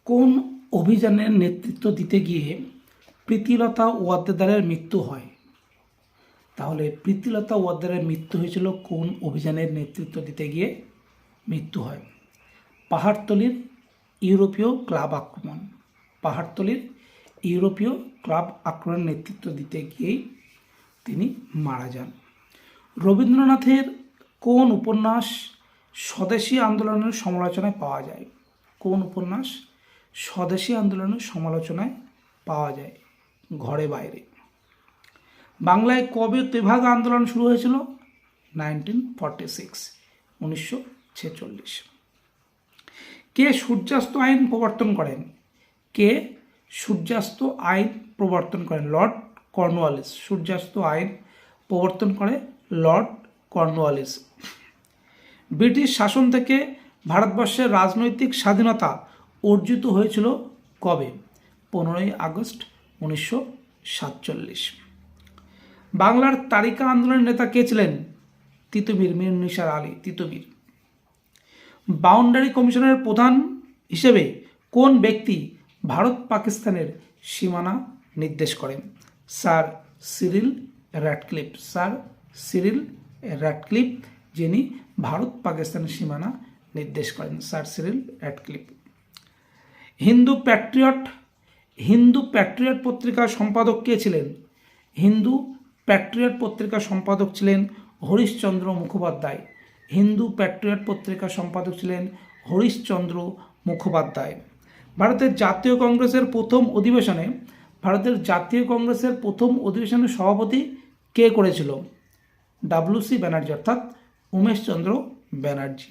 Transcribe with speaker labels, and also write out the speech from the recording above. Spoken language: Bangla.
Speaker 1: কোন অভিযানের নেতৃত্ব দিতে গিয়ে প্রীতিলতা ওয়াদ্দেদারের মৃত্যু হয়? তাহলে প্রীতিলতা ওয়াদ্দেদারের মৃত্যু হয়েছিল কোন অভিযানের নেতৃত্ব দিতে গিয়ে মৃত্যু হয়? পাহাড়তলীর ইউরোপীয় ক্লাব আক্রমণ। পাহাড়তলীর ইউরোপীয় ক্লাব আক্রমণের নেতৃত্ব দিতে গিয়েই তিনি মারা যান। রবীন্দ্রনাথের কোন উপন্যাস স্বদেশী আন্দোলনের সমালোচনায় পাওয়া যায়? কোন উপন্যাস স্বদেশী আন্দোলনের সমালোচনায় পাওয়া যায়? ঘরে বাইরে। বাংলায় কবে তেভাগা আন্দোলন শুরু হয়েছিল? 1946, 1946। কে সূর্যাস্ত আইন প্রবর্তন করেন? কে সূর্যাস্ত আইন প্রবর্তন করেন? Lord Cornwallis. সূর্যাস্ত আইন প্রবর্তন করে লর্ড কর্নওয়ালিস। ব্রিটিশ শাসন থেকে ভারতবর্ষের রাজনৈতিক স্বাধীনতা অর্জিত হয়েছিল কবে? 15ই আগস্ট 1947। বাংলার তারিকা আন্দোলনের নেতা কে ছিলেন? তিতুমীর, মীর নিসার আলী তিতুমীর। বাউন্ডারি কমিশনের প্রধান হিসেবে কোন ব্যক্তি ভারত পাকিস্তানের সীমানা নির্দেশ করেন? Sir Cyril Radcliffe. Sir Cyril Radcliffe, যিনি ভারত পাকিস্তানের সীমানা নির্দেশ করেন, sir Cyril Radcliffe. Hindu Patriot পত্রিকার সম্পাদক কে ছিলেন? হিন্দু প্যাট্রিয়ট পত্রিকার সম্পাদক ছিলেন হরিশচন্দ্র মুখোপাধ্যায়। হিন্দু প্যাট্রিয়ট পত্রিকার সম্পাদক ছিলেন হরিশচন্দ্র মুখোপাধ্যায়। ভারতের জাতীয় কংগ্রেসের প্রথম অধিবেশনের সভাপতি কে করেছিল? WC ব্যানার্জি, অর্থাৎ উমেশচন্দ্র ব্যানার্জি।